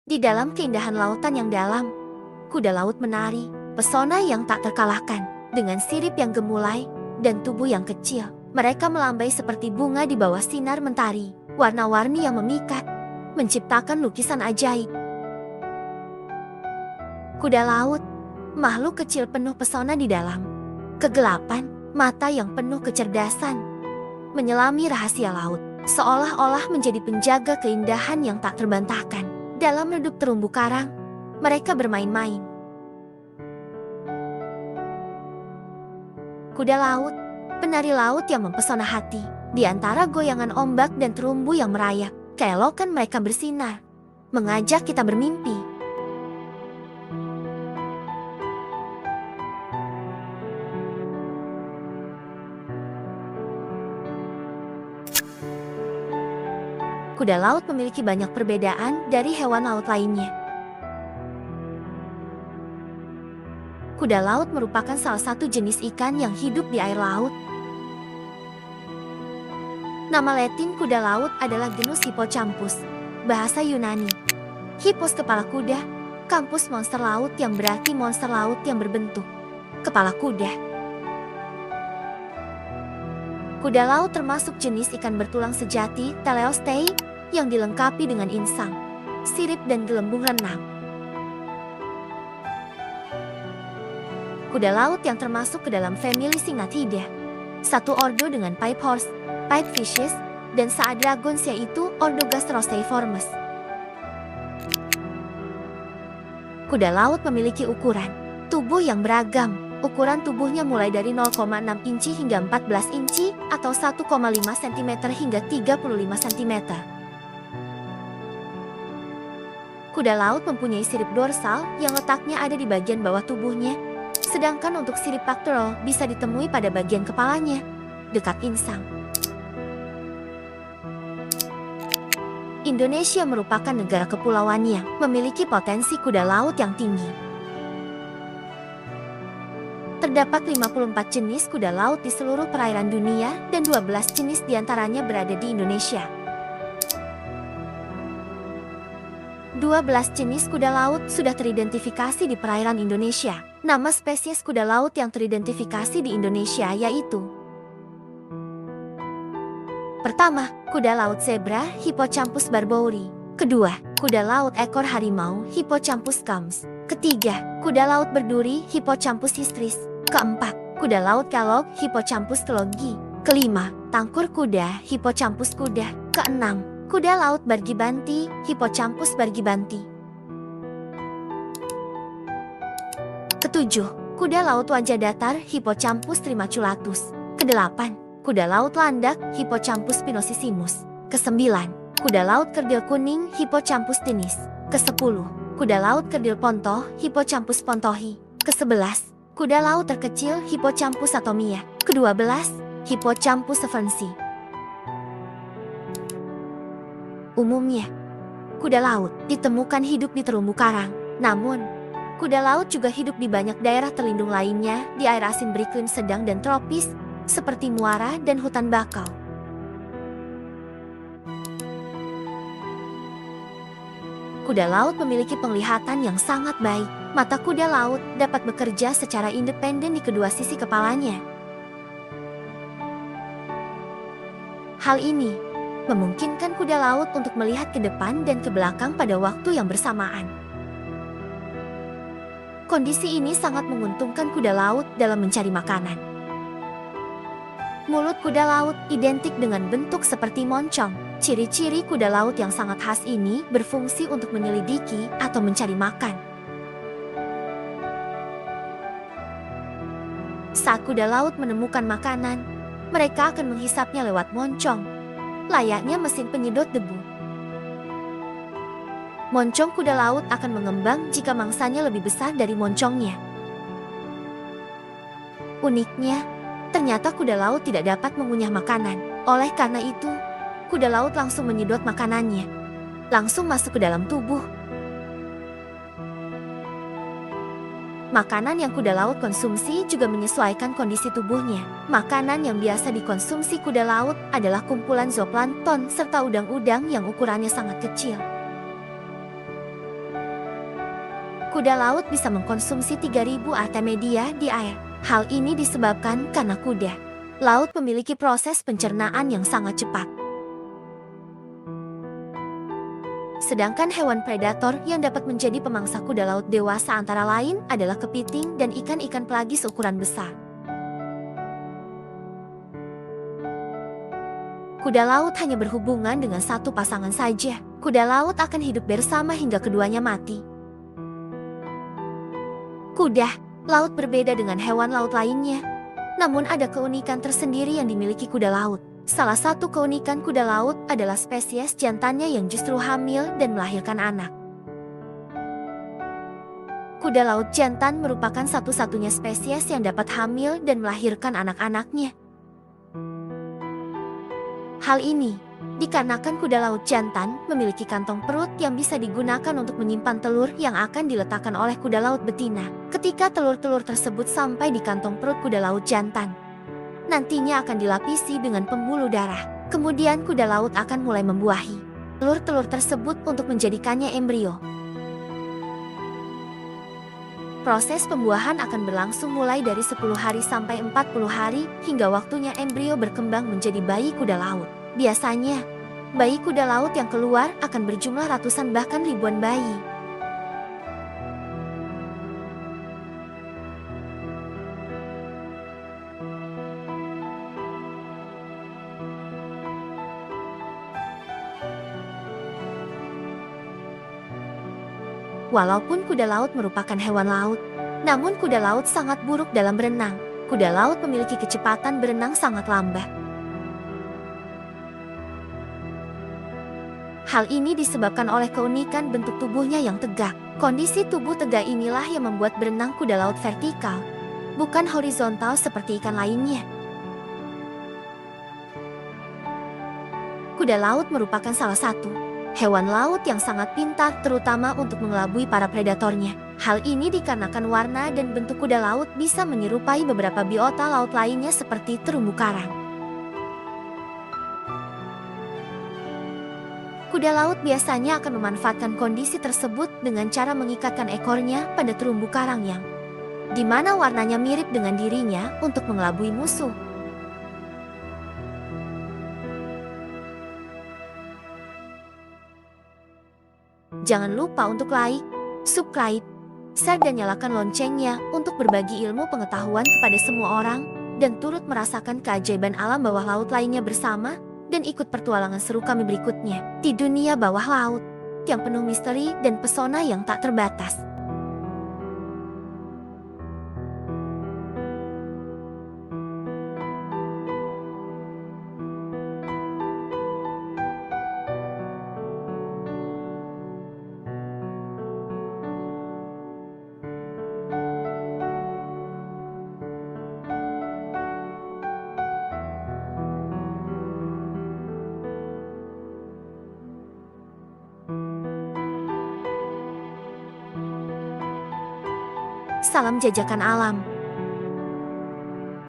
Di dalam keindahan lautan yang dalam, kuda laut menari, pesona yang tak terkalahkan. Dengan sirip yang gemulai dan tubuh yang kecil, mereka melambai seperti bunga di bawah sinar mentari. Warna-warni yang memikat, menciptakan lukisan ajaib. Kuda laut, makhluk kecil penuh pesona di dalam kegelapan, mata yang penuh kecerdasan, menyelami rahasia laut, seolah-olah menjadi penjaga keindahan yang tak terbantahkan. Dalam redup terumbu karang, mereka bermain-main. Kuda laut, penari laut yang mempesona hati. Di antara goyangan ombak dan terumbu yang merayap, keelokan mereka bersinar, mengajak kita bermimpi. Kuda laut memiliki banyak perbedaan dari hewan laut lainnya. Kuda laut merupakan salah satu jenis ikan yang hidup di air laut. Nama latin kuda laut adalah genus Hippocampus, bahasa Yunani. Hippos kepala kuda, campus monster laut yang berarti monster laut yang berbentuk kepala kuda. Kuda laut termasuk jenis ikan bertulang sejati, Teleostei, yang dilengkapi dengan insang, sirip dan gelembung renang. Kuda laut yang termasuk ke dalam famili Syngnathidae, satu ordo dengan pipe horse, pipe fishes, dan Saadragons yaitu ordo Gastrosteiformes. Kuda laut memiliki ukuran tubuh yang beragam. Ukuran tubuhnya mulai dari 0,6 inci hingga 14 inci atau 1,5 cm hingga 35 cm. Kuda laut mempunyai sirip dorsal yang letaknya ada di bagian bawah tubuhnya, sedangkan untuk sirip pectoral bisa ditemui pada bagian kepalanya, dekat insang. Indonesia merupakan negara kepulauan yang memiliki potensi kuda laut yang tinggi. Terdapat 54 jenis kuda laut di seluruh perairan dunia dan 12 jenis diantaranya berada di Indonesia. 12 jenis kuda laut sudah teridentifikasi di perairan Indonesia. Nama spesies kuda laut yang teridentifikasi di Indonesia yaitu: pertama, kuda laut zebra Hippocampus barbouri. Kedua, kuda laut ekor harimau Hippocampus cams. Ketiga, kuda laut berduri Hippocampus histris. Keempat, kuda laut kalog Hippocampus telogi. Kelima, tangkur kuda Hippocampus kuda. Keenam, kuda laut bargibanti Hippocampus bargibanti. Ketujuh, kuda laut wajah datar Hippocampus trimaculatus. Kedelapan, kuda laut landak Hippocampus pinosissimus. Kesembilan, kuda laut kerdil kuning Hippocampus tenis. Kesepuluh, kuda laut kerdil pontoh Hippocampus pontohi. Kesebelas, kuda laut terkecil Hippocampus atomia. Kedua belas, Hippocampus severnsi. Umumnya, kuda laut ditemukan hidup di terumbu karang. Namun, kuda laut juga hidup di banyak daerah terlindung lainnya di air asin beriklim sedang dan tropis, seperti muara dan hutan bakau. Kuda laut memiliki penglihatan yang sangat baik. Mata kuda laut dapat bekerja secara independen di kedua sisi kepalanya. Hal ini memungkinkan kuda laut untuk melihat ke depan dan ke belakang pada waktu yang bersamaan. Kondisi ini sangat menguntungkan kuda laut dalam mencari makanan. Mulut kuda laut identik dengan bentuk seperti moncong. Ciri-ciri kuda laut yang sangat khas ini berfungsi untuk menyelidiki atau mencari makan. Saat kuda laut menemukan makanan, mereka akan menghisapnya lewat moncong, layaknya mesin penyedot debu. Moncong kuda laut akan mengembang jika mangsanya lebih besar dari moncongnya. Uniknya, ternyata kuda laut tidak dapat mengunyah makanan. Oleh karena itu, kuda laut langsung menyedot makanannya, langsung masuk ke dalam tubuh. Makanan yang kuda laut konsumsi juga menyesuaikan kondisi tubuhnya. Makanan yang biasa dikonsumsi kuda laut adalah kumpulan zooplankton serta udang-udang yang ukurannya sangat kecil. Kuda laut bisa mengkonsumsi 3.000 artemisia di air. Hal ini disebabkan karena kuda laut memiliki proses pencernaan yang sangat cepat. Sedangkan hewan predator yang dapat menjadi pemangsa kuda laut dewasa antara lain adalah kepiting dan ikan-ikan pelagis ukuran besar. Kuda laut hanya berhubungan dengan satu pasangan saja. Kuda laut akan hidup bersama hingga keduanya mati. Kuda laut berbeda dengan hewan laut lainnya. Namun ada keunikan tersendiri yang dimiliki kuda laut. Salah satu keunikan kuda laut adalah spesies jantannya yang justru hamil dan melahirkan anak. Kuda laut jantan merupakan satu-satunya spesies yang dapat hamil dan melahirkan anak-anaknya. Hal ini dikarenakan kuda laut jantan memiliki kantong perut yang bisa digunakan untuk menyimpan telur yang akan diletakkan oleh kuda laut betina. Ketika telur-telur tersebut sampai di kantong perut kuda laut jantan, nantinya akan dilapisi dengan pembuluh darah. Kemudian kuda laut akan mulai membuahi telur-telur tersebut untuk menjadikannya embrio. Proses pembuahan akan berlangsung mulai dari 10 hari sampai 40 hari hingga waktunya embrio berkembang menjadi bayi kuda laut. Biasanya, bayi kuda laut yang keluar akan berjumlah ratusan bahkan ribuan bayi. Walaupun kuda laut merupakan hewan laut, namun kuda laut sangat buruk dalam berenang. Kuda laut memiliki kecepatan berenang sangat lambat. Hal ini disebabkan oleh keunikan bentuk tubuhnya yang tegak. Kondisi tubuh tegak inilah yang membuat berenang kuda laut vertikal, bukan horizontal seperti ikan lainnya. Kuda laut merupakan salah satu hewan laut yang sangat pintar terutama untuk mengelabui para predatornya. Hal ini dikarenakan warna dan bentuk kuda laut bisa menyerupai beberapa biota laut lainnya seperti terumbu karang. Kuda laut biasanya akan memanfaatkan kondisi tersebut dengan cara mengikatkan ekornya pada terumbu karang yang di mana warnanya mirip dengan dirinya untuk mengelabui musuh. Jangan lupa untuk like, subscribe, share dan nyalakan loncengnya untuk berbagi ilmu pengetahuan kepada semua orang dan turut merasakan keajaiban alam bawah laut lainnya bersama dan ikut pertualangan seru kami berikutnya di dunia bawah laut yang penuh misteri dan pesona yang tak terbatas. Salam jajakan alam.